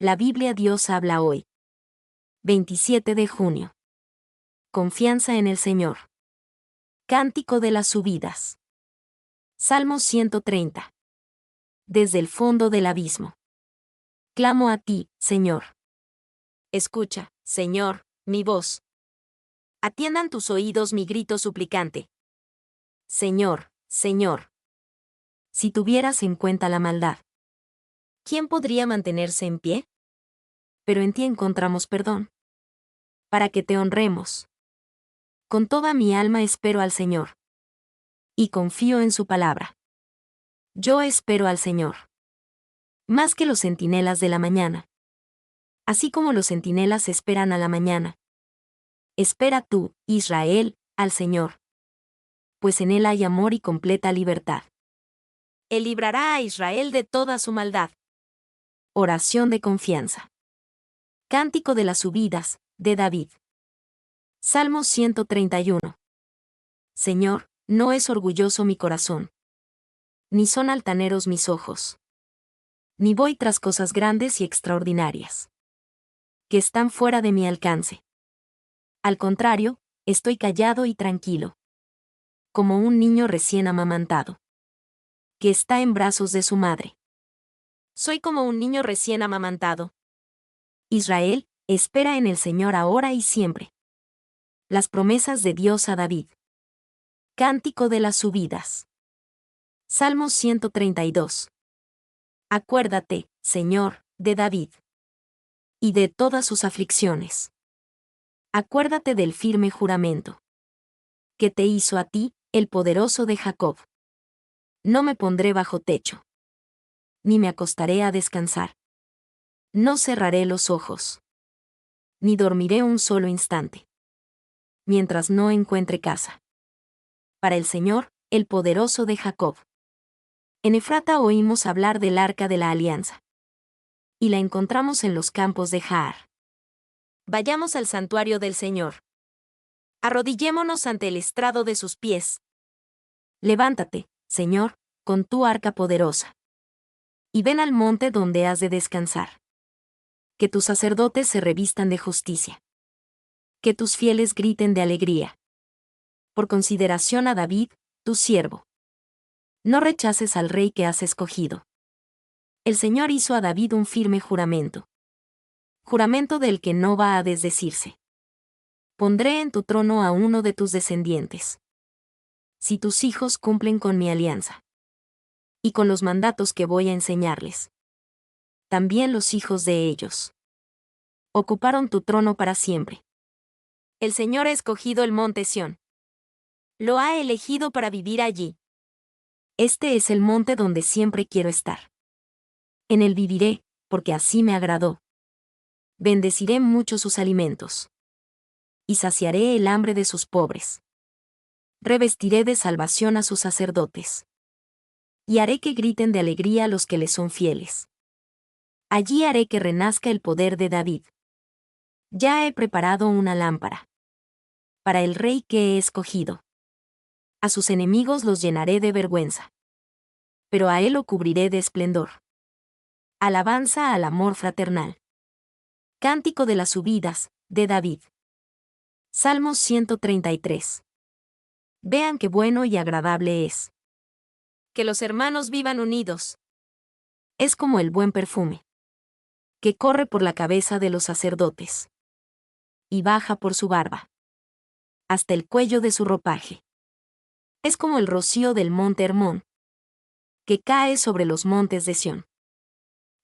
La Biblia Dios habla hoy. 27 de junio. Confianza en el Señor. Cántico de las subidas. Salmo 130. Desde el fondo del abismo. Clamo a ti, Señor. Escucha, Señor, mi voz. Atiendan tus oídos mi grito suplicante. Señor, Señor. Si tuvieras en cuenta la maldad, ¿quién podría mantenerse en pie? Pero en ti encontramos perdón. Para que te honremos. Con toda mi alma espero al Señor. Y confío en su palabra. Yo espero al Señor. Más que los centinelas de la mañana. Así como los centinelas esperan a la mañana. Espera tú, Israel, al Señor. Pues en Él hay amor y completa libertad. Él librará a Israel de toda su maldad. Oración de confianza. Cántico de las subidas, de David. Salmo 131. Señor, no es orgulloso mi corazón. Ni son altaneros mis ojos. Ni voy tras cosas grandes y extraordinarias, que están fuera de mi alcance. Al contrario, estoy callado y tranquilo. Como un niño recién amamantado, que está en brazos de su madre. Soy como un niño recién amamantado. Israel, espera en el Señor ahora y siempre. Las promesas de Dios a David. Cántico de las subidas. Salmo 132. Acuérdate, Señor, de David. Y de todas sus aflicciones. Acuérdate del firme juramento que te hizo a ti, el poderoso de Jacob. No me pondré bajo techo, ni me acostaré a descansar. No cerraré los ojos, ni dormiré un solo instante, mientras no encuentre casa. Para el Señor, el poderoso de Jacob. En Efrata oímos hablar del arca de la alianza. Y la encontramos en los campos de Jaar. Vayamos al santuario del Señor. Arrodillémonos ante el estrado de sus pies. Levántate, Señor, con tu arca poderosa. Y ven al monte donde has de descansar. Que tus sacerdotes se revistan de justicia. Que tus fieles griten de alegría. Por consideración a David, tu siervo. No rechaces al rey que has escogido. El Señor hizo a David un firme juramento. Juramento del que no va a desdecirse. Pondré en tu trono a uno de tus descendientes. Si tus hijos cumplen con mi alianza. Y con los mandatos que voy a enseñarles. También los hijos de ellos. Ocuparon tu trono para siempre. El Señor ha escogido el monte Sión. Lo ha elegido para vivir allí. Este es el monte donde siempre quiero estar. En él viviré, porque así me agradó. Bendeciré mucho sus alimentos. Y saciaré el hambre de sus pobres. Revestiré de salvación a sus sacerdotes. Y haré que griten de alegría a los que les son fieles. Allí haré que renazca el poder de David. Ya he preparado una lámpara. Para el rey que he escogido. A sus enemigos los llenaré de vergüenza. Pero a él lo cubriré de esplendor. Alabanza al amor fraternal. Cántico de las subidas, de David. Salmo 133. Vean qué bueno y agradable es. Que los hermanos vivan unidos. Es como el buen perfume. Que corre por la cabeza de los sacerdotes. Y baja por su barba. Hasta el cuello de su ropaje. Es como el rocío del monte Hermón. Que cae sobre los montes de Sión.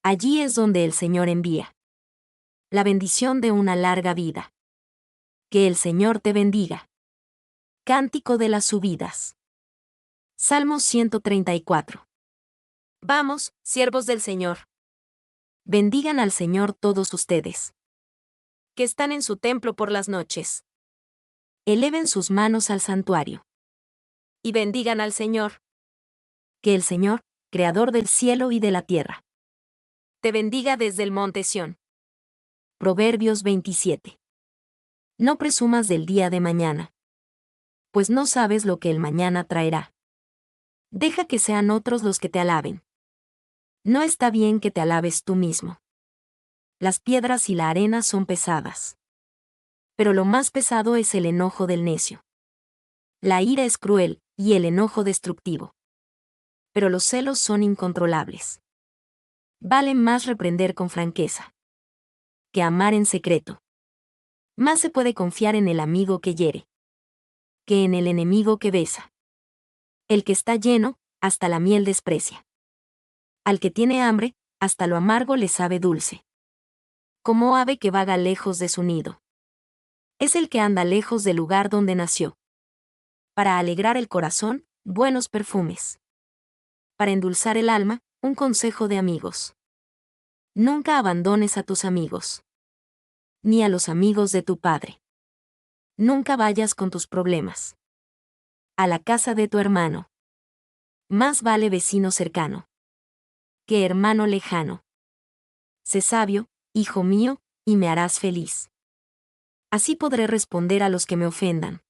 Allí es donde el Señor envía. La bendición de una larga vida. Que el Señor te bendiga. Cántico de las subidas. Salmo 134. Vamos, siervos del Señor. Bendigan al Señor todos ustedes. Que están en su templo por las noches. Eleven sus manos al santuario. Y bendigan al Señor. Que el Señor, creador del cielo y de la tierra, te bendiga desde el monte Sión. Proverbios 27. No presumas del día de mañana, pues no sabes lo que el mañana traerá. Deja que sean otros los que te alaben. No está bien que te alabes tú mismo. Las piedras y la arena son pesadas. Pero lo más pesado es el enojo del necio. La ira es cruel, y el enojo destructivo. Pero los celos son incontrolables. Vale más reprender con franqueza que amar en secreto. Más se puede confiar en el amigo que hiere que en el enemigo que besa. El que está lleno, hasta la miel desprecia. Al que tiene hambre, hasta lo amargo le sabe dulce. Como ave que vaga lejos de su nido. Es el que anda lejos del lugar donde nació. Para alegrar el corazón, buenos perfumes. Para endulzar el alma, un consejo de amigos. Nunca abandones a tus amigos. Ni a los amigos de tu padre. Nunca vayas con tus problemas a la casa de tu hermano. Más vale vecino cercano que hermano lejano. Sé sabio, hijo mío, y me harás feliz. Así podré responder a los que me ofendan.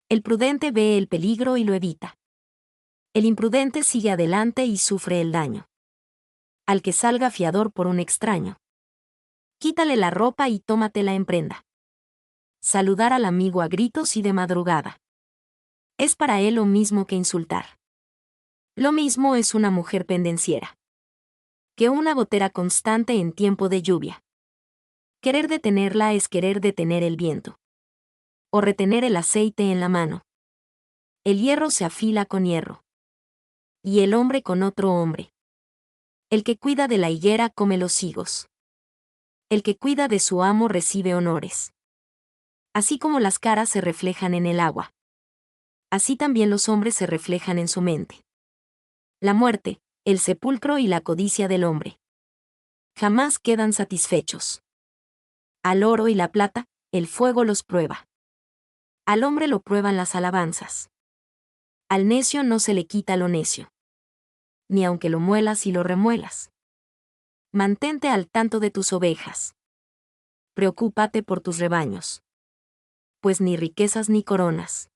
El prudente ve el peligro y lo evita. El imprudente sigue adelante y sufre el daño. Al que salga fiador por un extraño, quítale la ropa y tómatela en prenda. Saludar al amigo a gritos y de madrugada es para él lo mismo que insultar. Lo mismo es una mujer pendenciera que una gotera constante en tiempo de lluvia. Querer detenerla es querer detener el viento. O retener el aceite en la mano. El hierro se afila con hierro. Y el hombre con otro hombre. El que cuida de la higuera come los higos. El que cuida de su amo recibe honores. Así como las caras se reflejan en el agua, así también los hombres se reflejan en su mente. La muerte, el sepulcro y la codicia del hombre jamás quedan satisfechos. Al oro y la plata, el fuego los prueba. Al hombre lo prueban las alabanzas. Al necio no se le quita lo necio. Ni aunque lo muelas y lo remuelas. Mantente al tanto de tus ovejas. Preocúpate por tus rebaños. Pues ni riquezas ni coronas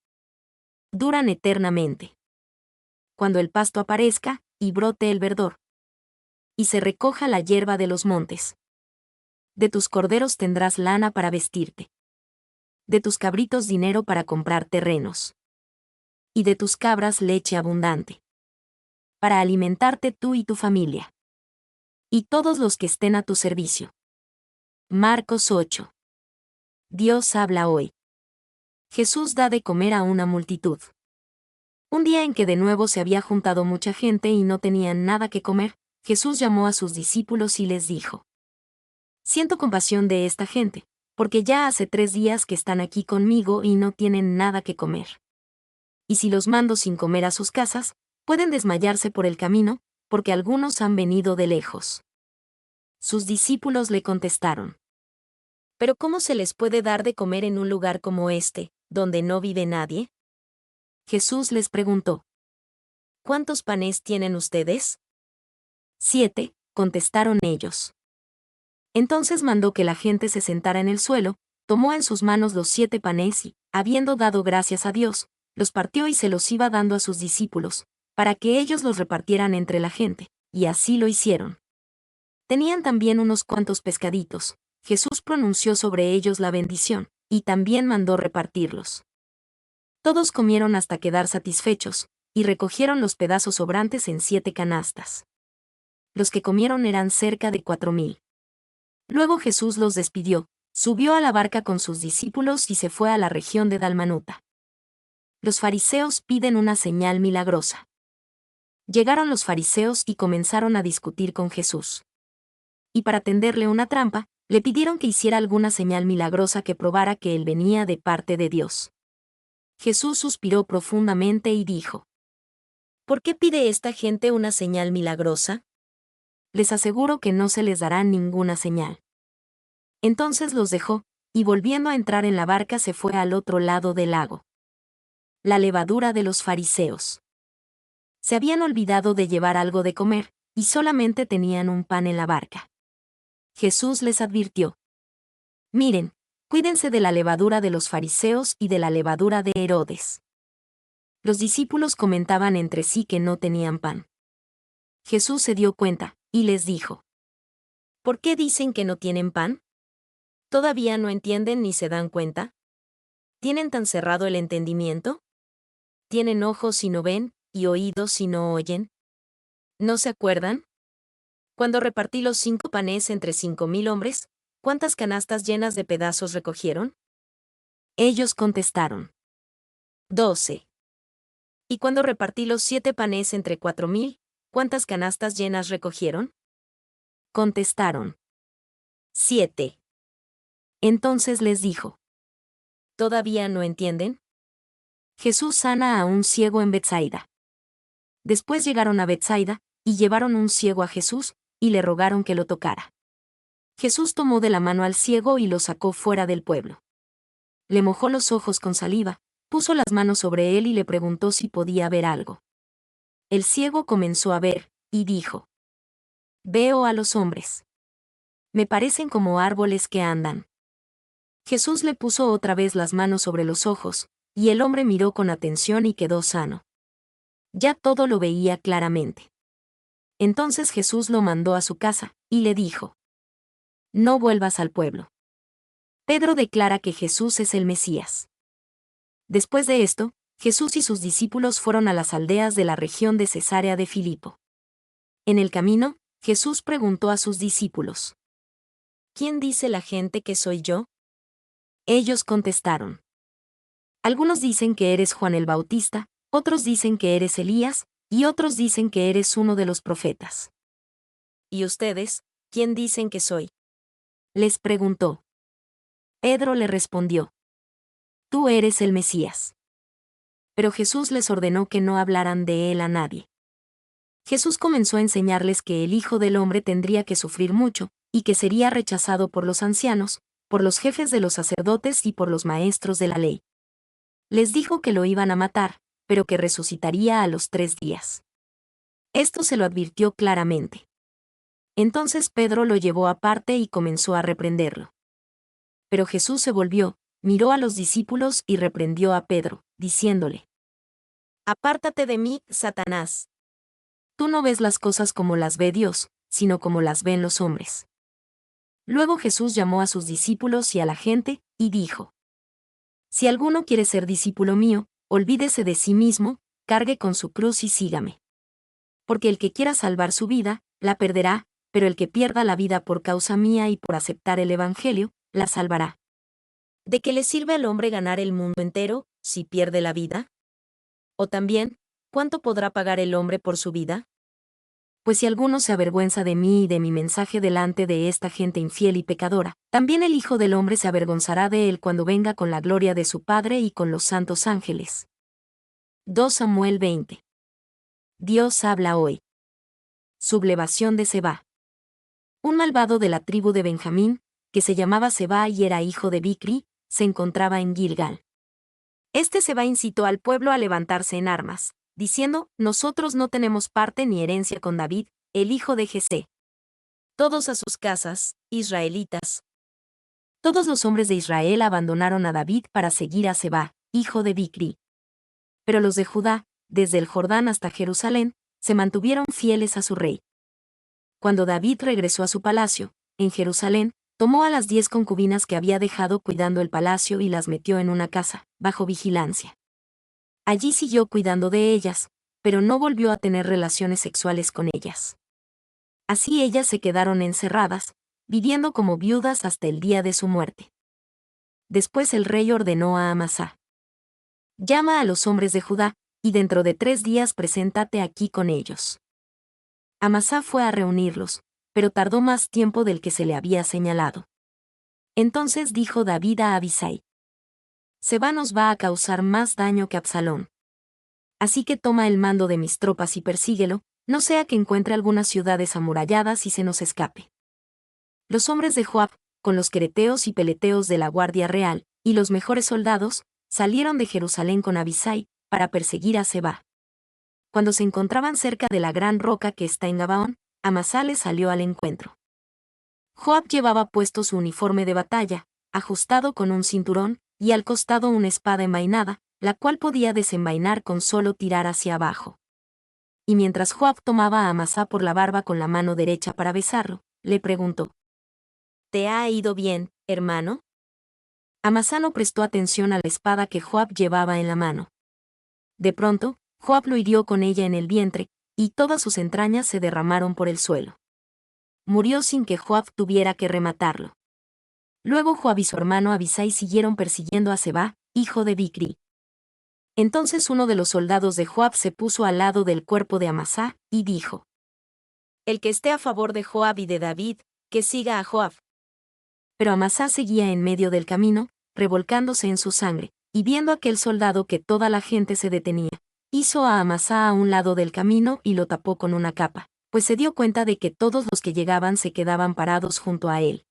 duran eternamente. Cuando el pasto aparezca, y brote el verdor, y se recoja la hierba de los montes. De tus corderos tendrás lana para vestirte. De tus cabritos dinero para comprar terrenos. Y de tus cabras leche abundante. Para alimentarte tú y tu familia. Y todos los que estén a tu servicio. Marcos 8. Dios habla hoy. Jesús da de comer a una multitud. Un día en que de nuevo se había juntado mucha gente y no tenían nada que comer, Jesús llamó a sus discípulos y les dijo: Siento compasión de esta gente, porque ya hace 3 días que están aquí conmigo y no tienen nada que comer. Y si los mando sin comer a sus casas, pueden desmayarse por el camino, porque algunos han venido de lejos. Sus discípulos le contestaron: ¿Pero cómo se les puede dar de comer en un lugar como este, donde no vive nadie? Jesús les preguntó: ¿Cuántos panes tienen ustedes? 7, contestaron ellos. Entonces mandó que la gente se sentara en el suelo, tomó en sus manos los 7 panes y, habiendo dado gracias a Dios, los partió y se los iba dando a sus discípulos, para que ellos los repartieran entre la gente, y así lo hicieron. Tenían también unos cuantos pescaditos. Jesús pronunció sobre ellos la bendición, y también mandó repartirlos. Todos comieron hasta quedar satisfechos, y recogieron los pedazos sobrantes en 7 canastas. Los que comieron eran cerca de 4,000. Luego Jesús los despidió, subió a la barca con sus discípulos y se fue a la región de Dalmanuta. Los fariseos piden una señal milagrosa. Llegaron los fariseos y comenzaron a discutir con Jesús. Y para tenderle una trampa, le pidieron que hiciera alguna señal milagrosa que probara que él venía de parte de Dios. Jesús suspiró profundamente y dijo: ¿Por qué pide esta gente una señal milagrosa? Les aseguro que no se les dará ninguna señal. Entonces los dejó, y volviendo a entrar en la barca se fue al otro lado del lago. La levadura de los fariseos. Se habían olvidado de llevar algo de comer, y solamente tenían un pan en la barca. Jesús les advirtió: Miren, cuídense de la levadura de los fariseos y de la levadura de Herodes. Los discípulos comentaban entre sí que no tenían pan. Jesús se dio cuenta, y les dijo: ¿Por qué dicen que no tienen pan? ¿Todavía no entienden ni se dan cuenta? ¿Tienen tan cerrado el entendimiento? ¿Tienen ojos y no ven, y oídos y no oyen? ¿No se acuerdan? Cuando repartí los 5 panes entre 5,000 hombres, ¿cuántas canastas llenas de pedazos recogieron? Ellos contestaron: 12. Y cuando repartí los 7 panes entre 4,000, ¿cuántas canastas llenas recogieron? Contestaron: 7. Entonces les dijo: ¿todavía no entienden? Jesús sana a un ciego en Betsaida. Después llegaron a Betsaida, y llevaron un ciego a Jesús, y le rogaron que lo tocara. Jesús tomó de la mano al ciego y lo sacó fuera del pueblo. Le mojó los ojos con saliva, puso las manos sobre él y le preguntó si podía ver algo. El ciego comenzó a ver, y dijo: veo a los hombres. Me parecen como árboles que andan. Jesús le puso otra vez las manos sobre los ojos, y el hombre miró con atención y quedó sano. Ya todo lo veía claramente. Entonces Jesús lo mandó a su casa, y le dijo: no vuelvas al pueblo. Pedro declara que Jesús es el Mesías. Después de esto, Jesús y sus discípulos fueron a las aldeas de la región de Cesarea de Filipo. En el camino, Jesús preguntó a sus discípulos: ¿quién dice la gente que soy yo? Ellos contestaron: algunos dicen que eres Juan el Bautista, otros dicen que eres Elías, y otros dicen que eres uno de los profetas. ¿Y ustedes, quién dicen que soy? Les preguntó. Pedro le respondió: tú eres el Mesías. Pero Jesús les ordenó que no hablaran de él a nadie. Jesús comenzó a enseñarles que el Hijo del Hombre tendría que sufrir mucho, y que sería rechazado por los ancianos, por los jefes de los sacerdotes y por los maestros de la ley. Les dijo que lo iban a matar, pero que resucitaría a los 3 días. Esto se lo advirtió claramente. Entonces Pedro lo llevó aparte y comenzó a reprenderlo. Pero Jesús se volvió, miró a los discípulos y reprendió a Pedro, diciéndole: apártate de mí, Satanás. Tú no ves las cosas como las ve Dios, sino como las ven los hombres. Luego Jesús llamó a sus discípulos y a la gente, y dijo: si alguno quiere ser discípulo mío, olvídese de sí mismo, cargue con su cruz y sígame. Porque el que quiera salvar su vida, la perderá, pero el que pierda la vida por causa mía y por aceptar el Evangelio, la salvará. ¿De qué le sirve al hombre ganar el mundo entero, si pierde la vida? O también, ¿cuánto podrá pagar el hombre por su vida? Pues si alguno se avergüenza de mí y de mi mensaje delante de esta gente infiel y pecadora, también el Hijo del Hombre se avergonzará de él cuando venga con la gloria de su Padre y con los santos ángeles. 2 Samuel 20. Dios habla hoy. Sublevación de Seba. Un malvado de la tribu de Benjamín, que se llamaba Seba y era hijo de Bicri, se encontraba en Gilgal. Este Seba incitó al pueblo a levantarse en armas, diciendo: nosotros no tenemos parte ni herencia con David, el hijo de Jesé. Todos a sus casas, israelitas. Todos los hombres de Israel abandonaron a David para seguir a Seba, hijo de Bicri. Pero los de Judá, desde el Jordán hasta Jerusalén, se mantuvieron fieles a su rey. Cuando David regresó a su palacio, en Jerusalén, tomó a las 10 concubinas que había dejado cuidando el palacio y las metió en una casa, bajo vigilancia. Allí siguió cuidando de ellas, pero no volvió a tener relaciones sexuales con ellas. Así ellas se quedaron encerradas, viviendo como viudas hasta el día de su muerte. Después el rey ordenó a Amasá: llama a los hombres de Judá, y dentro de 3 días preséntate aquí con ellos. Amasá fue a reunirlos, pero tardó más tiempo del que se le había señalado. Entonces dijo David a Abisai: Seba nos va a causar más daño que Absalón. Así que toma el mando de mis tropas y persíguelo, no sea que encuentre algunas ciudades amuralladas y se nos escape. Los hombres de Joab, con los quereteos y peleteos de la Guardia Real, y los mejores soldados, salieron de Jerusalén con Abisai, para perseguir a Seba. Cuando se encontraban cerca de la gran roca que está en Gabaón, Amasá les salió al encuentro. Joab llevaba puesto su uniforme de batalla, ajustado con un cinturón, y al costado una espada envainada, la cual podía desenvainar con solo tirar hacia abajo. Y mientras Joab tomaba a Amasá por la barba con la mano derecha para besarlo, le preguntó. ¿Te ha ido bien, hermano? Amasá no prestó atención a la espada que Joab llevaba en la mano. De pronto, Joab lo hirió con ella en el vientre, y todas sus entrañas se derramaron por el suelo. Murió sin que Joab tuviera que rematarlo. Luego Joab y su hermano Abisai siguieron persiguiendo a Seba, hijo de Bicri. Entonces uno de los soldados de Joab se puso al lado del cuerpo de Amasá, y dijo: El que esté a favor de Joab y de David, que siga a Joab. Pero Amasá seguía en medio del camino, revolcándose en su sangre, y viendo aquel soldado que toda la gente se detenía, hizo a Amasá a un lado del camino y lo tapó con una capa, pues se dio cuenta de que todos los que llegaban se quedaban parados junto a él.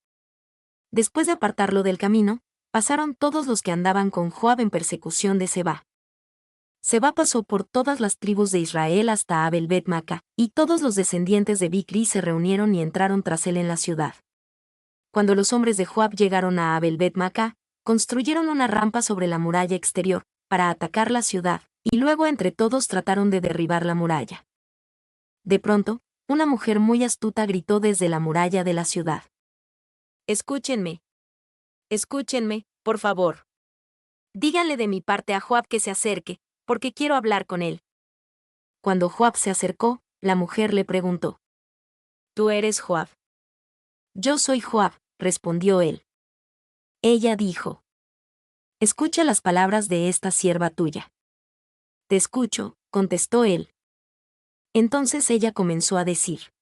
Después de apartarlo del camino, pasaron todos los que andaban con Joab en persecución de Seba. Seba pasó por todas las tribus de Israel hasta Abel-Bet-Maca, y todos los descendientes de Bicri se reunieron y entraron tras él en la ciudad. Cuando los hombres de Joab llegaron a Abel-Bet-Maca, construyeron una rampa sobre la muralla exterior, para atacar la ciudad, y luego entre todos trataron de derribar la muralla. De pronto, una mujer muy astuta gritó desde la muralla de la ciudad: Escúchenme. Escúchenme, por favor. Díganle de mi parte a Joab que se acerque, porque quiero hablar con él. Cuando Joab se acercó, la mujer le preguntó: ¿Tú eres Joab? Yo soy Joab, respondió él. Ella dijo: Escucha las palabras de esta sierva tuya. Te escucho, contestó él. Entonces ella comenzó a decir: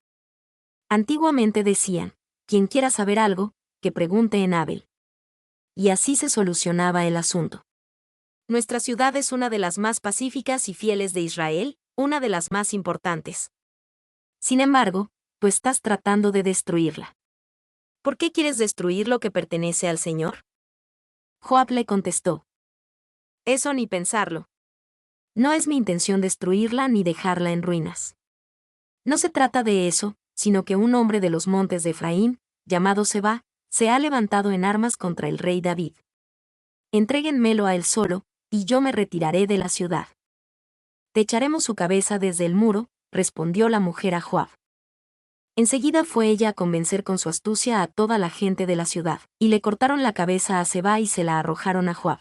Antiguamente decían, quien quiera saber algo, que pregunte en Abel. Y así se solucionaba el asunto. Nuestra ciudad es una de las más pacíficas y fieles de Israel, una de las más importantes. Sin embargo, tú estás tratando de destruirla. ¿Por qué quieres destruir lo que pertenece al Señor? Joab le contestó: Eso ni pensarlo. No es mi intención destruirla ni dejarla en ruinas. No se trata de eso, sino que un hombre de los montes de Efraín, llamado Seba, se ha levantado en armas contra el rey David. Entréguenmelo a él solo, y yo me retiraré de la ciudad. Te echaremos su cabeza desde el muro, respondió la mujer a Joab. Enseguida fue ella a convencer con su astucia a toda la gente de la ciudad, y le cortaron la cabeza a Seba y se la arrojaron a Joab.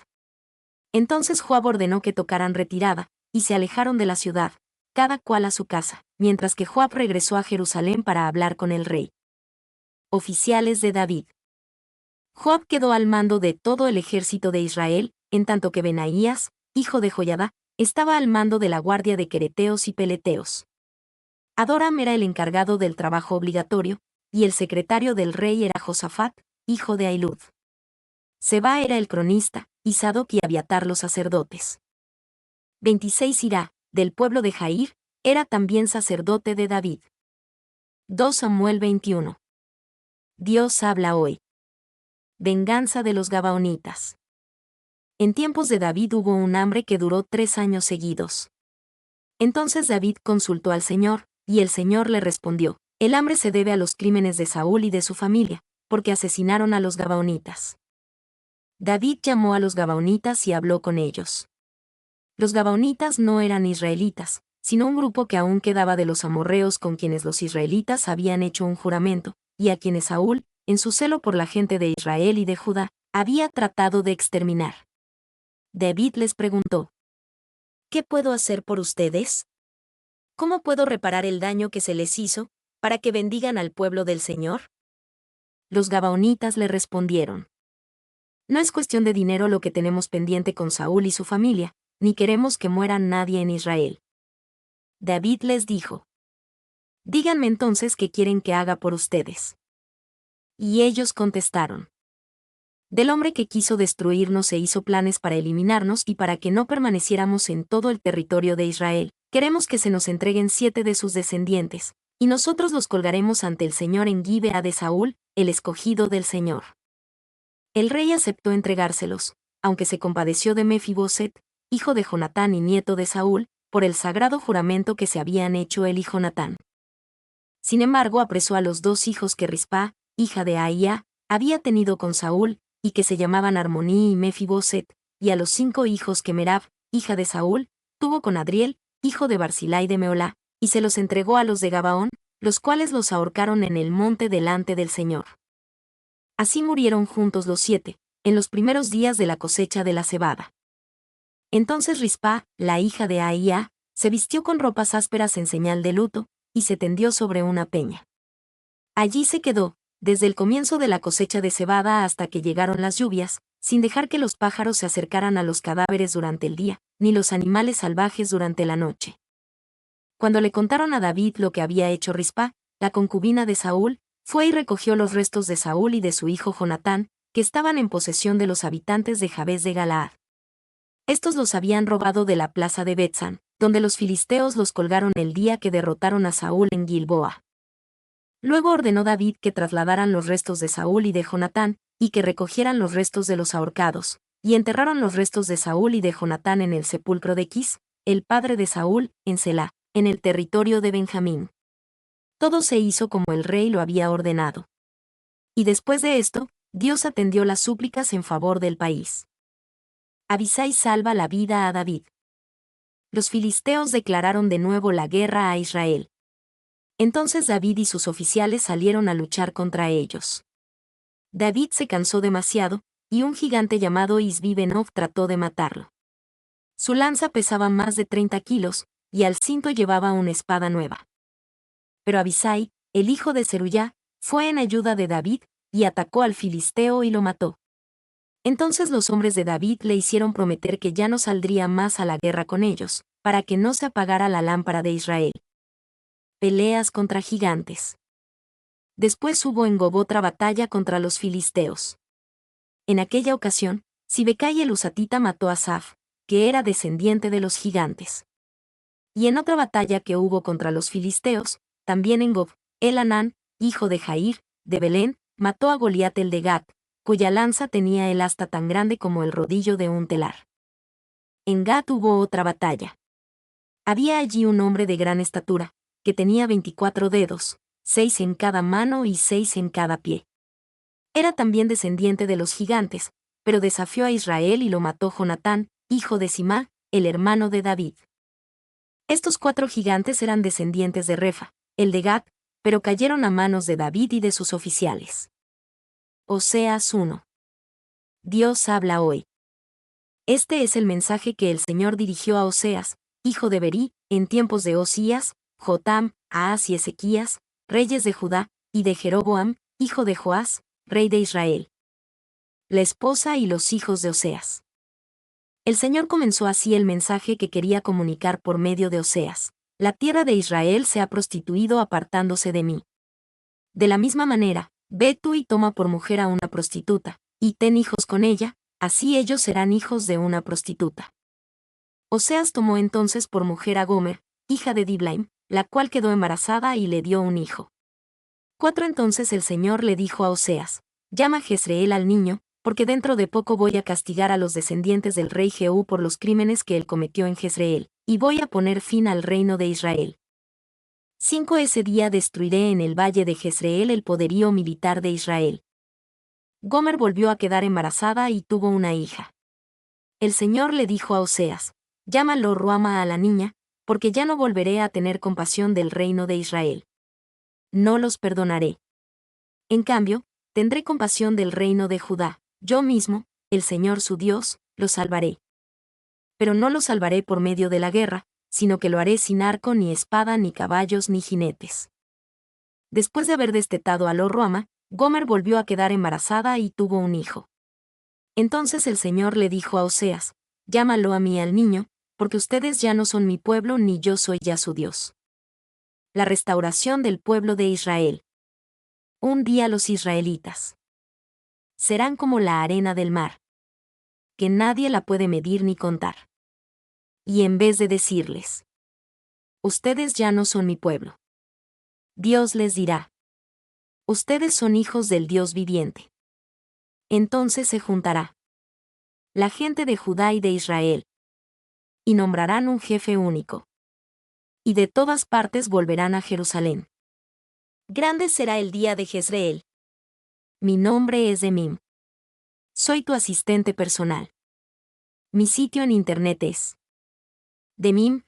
Entonces Joab ordenó que tocaran retirada, y se alejaron de la ciudad, cada cual a su casa, mientras que Joab regresó a Jerusalén para hablar con el rey. Oficiales de David. Joab quedó al mando de todo el ejército de Israel, en tanto que Benaías, hijo de Joiada, estaba al mando de la guardia de quereteos y peleteos. Adoram era el encargado del trabajo obligatorio, y el secretario del rey era Josafat, hijo de Ahilud. Seba era el cronista, y Sadoc y Abiatar los sacerdotes. 26 Hirá, del pueblo de Jair, era también sacerdote de David. 2 Samuel 21. Dios habla hoy. Venganza de los Gabaonitas. En tiempos de David hubo un hambre que duró 3 años seguidos. Entonces David consultó al Señor, y el Señor le respondió: El hambre se debe a los crímenes de Saúl y de su familia, porque asesinaron a los Gabaonitas. David llamó a los Gabaonitas y habló con ellos. Los Gabaonitas no eran israelitas, sino un grupo que aún quedaba de los amorreos con quienes los israelitas habían hecho un juramento, y a quienes Saúl, en su celo por la gente de Israel y de Judá, había tratado de exterminar. David les preguntó: ¿Qué puedo hacer por ustedes? ¿Cómo puedo reparar el daño que se les hizo, para que bendigan al pueblo del Señor? Los Gabaonitas le respondieron: No es cuestión de dinero lo que tenemos pendiente con Saúl y su familia, ni queremos que muera nadie en Israel. David les dijo: Díganme entonces qué quieren que haga por ustedes. Y ellos contestaron: Del hombre que quiso destruirnos e hizo planes para eliminarnos y para que no permaneciéramos en todo el territorio de Israel, queremos que se nos entreguen 7 de sus descendientes, y nosotros los colgaremos ante el Señor en Gibea de Saúl, el escogido del Señor. El rey aceptó entregárselos, aunque se compadeció de Mefiboset, hijo de Jonatán y nieto de Saúl, por el sagrado juramento que se habían hecho él y Jonatán. Sin embargo, apresó a los 2 hijos que Rispa, hija de Aía, había tenido con Saúl, y que se llamaban Armoní y Mefiboset, y a los 5 hijos que Merab, hija de Saúl, tuvo con Adriel, hijo de Barzilai de Meolá, y se los entregó a los de Gabaón, los cuales los ahorcaron en el monte delante del Señor. Así murieron juntos los 7, en los primeros días de la cosecha de la cebada. Entonces Rispa, la hija de Aía, se vistió con ropas ásperas en señal de luto, y se tendió sobre una peña. Allí se quedó, desde el comienzo de la cosecha de cebada hasta que llegaron las lluvias, sin dejar que los pájaros se acercaran a los cadáveres durante el día, ni los animales salvajes durante la noche. Cuando le contaron a David lo que había hecho Rispa, la concubina de Saúl, fue y recogió los restos de Saúl y de su hijo Jonatán, que estaban en posesión de los habitantes de Jabes de Galaad. Estos los habían robado de la plaza de Betzán, donde los filisteos los colgaron el día que derrotaron a Saúl en Gilboa. Luego ordenó David que trasladaran los restos de Saúl y de Jonatán, y que recogieran los restos de los ahorcados, y enterraron los restos de Saúl y de Jonatán en el sepulcro de Quis, el padre de Saúl, en Selá, en el territorio de Benjamín. Todo se hizo como el rey lo había ordenado. Y después de esto, Dios atendió las súplicas en favor del país. Abisai salva la vida a David. Los filisteos declararon de nuevo la guerra a Israel. Entonces David y sus oficiales salieron a luchar contra ellos. David se cansó demasiado, y un gigante llamado Isbi-Benob trató de matarlo. Su lanza pesaba más de 30 kilos, y al cinto llevaba una espada nueva. Pero Abisai, el hijo de Zeruyá, fue en ayuda de David, y atacó al filisteo y lo mató. Entonces los hombres de David le hicieron prometer que ya no saldría más a la guerra con ellos, para que no se apagara la lámpara de Israel. Peleas contra gigantes. Después hubo en Gob otra batalla contra los filisteos. En aquella ocasión, Sibecai el Husatita mató a Saf, que era descendiente de los gigantes. Y en otra batalla que hubo contra los filisteos, también en Gob, Elhanán, hijo de Jair, de Belén, mató a Goliat el de Gat, cuya lanza tenía el asta tan grande como el rodillo de un telar. En Gat hubo otra batalla. Había allí un hombre de gran estatura, que tenía 24 dedos, 6 en cada mano y 6 en cada pie. Era también descendiente de los gigantes, pero desafió a Israel y lo mató Jonatán, hijo de Simá, el hermano de David. Estos 4 gigantes eran descendientes de Refa, el de Gat, pero cayeron a manos de David y de sus oficiales. Oseas 1. Dios habla hoy. Este es el mensaje que el Señor dirigió a Oseas, hijo de Berí, en tiempos de Osías, Jotam, Ahaz y Ezequías, reyes de Judá, y de Jeroboam, hijo de Joás, rey de Israel. La esposa y los hijos de Oseas. El Señor comenzó así el mensaje que quería comunicar por medio de Oseas. La tierra de Israel se ha prostituido apartándose de mí. De la misma manera, ve tú y toma por mujer a una prostituta, y ten hijos con ella, así ellos serán hijos de una prostituta. Oseas tomó entonces por mujer a Gomer, hija de Diblaim, la cual quedó embarazada y le dio un hijo. 4 Entonces el Señor le dijo a Oseas, llama a Jezreel al niño, porque dentro de poco voy a castigar a los descendientes del rey Jehú por los crímenes que él cometió en Jezreel, y voy a poner fin al reino de Israel. 5 Ese día destruiré en el valle de Jezreel el poderío militar de Israel. Gomer volvió a quedar embarazada y tuvo una hija. El Señor le dijo a Oseas, llámalo Ruama a la niña, porque ya no volveré a tener compasión del reino de Israel. No los perdonaré. En cambio, tendré compasión del reino de Judá, yo mismo, el Señor su Dios, los salvaré. Pero no los salvaré por medio de la guerra, sino que lo haré sin arco ni espada ni caballos ni jinetes. Después de haber destetado a Lo-Ruama, Gomer volvió a quedar embarazada y tuvo un hijo. Entonces el Señor le dijo a Oseas, llámalo a mí al niño, porque ustedes ya no son mi pueblo ni yo soy ya su Dios. La restauración del pueblo de Israel. Un día los israelitas serán como la arena del mar, que nadie la puede medir ni contar. Y en vez de decirles, ustedes ya no son mi pueblo, Dios les dirá, ustedes son hijos del Dios viviente. Entonces se juntará la gente de Judá y de Israel, y nombrarán un jefe único. Y de todas partes volverán a Jerusalén. Grande será el día de Jezreel. Mi nombre es Demim. Soy tu asistente personal. Mi sitio en internet es demim.es.tl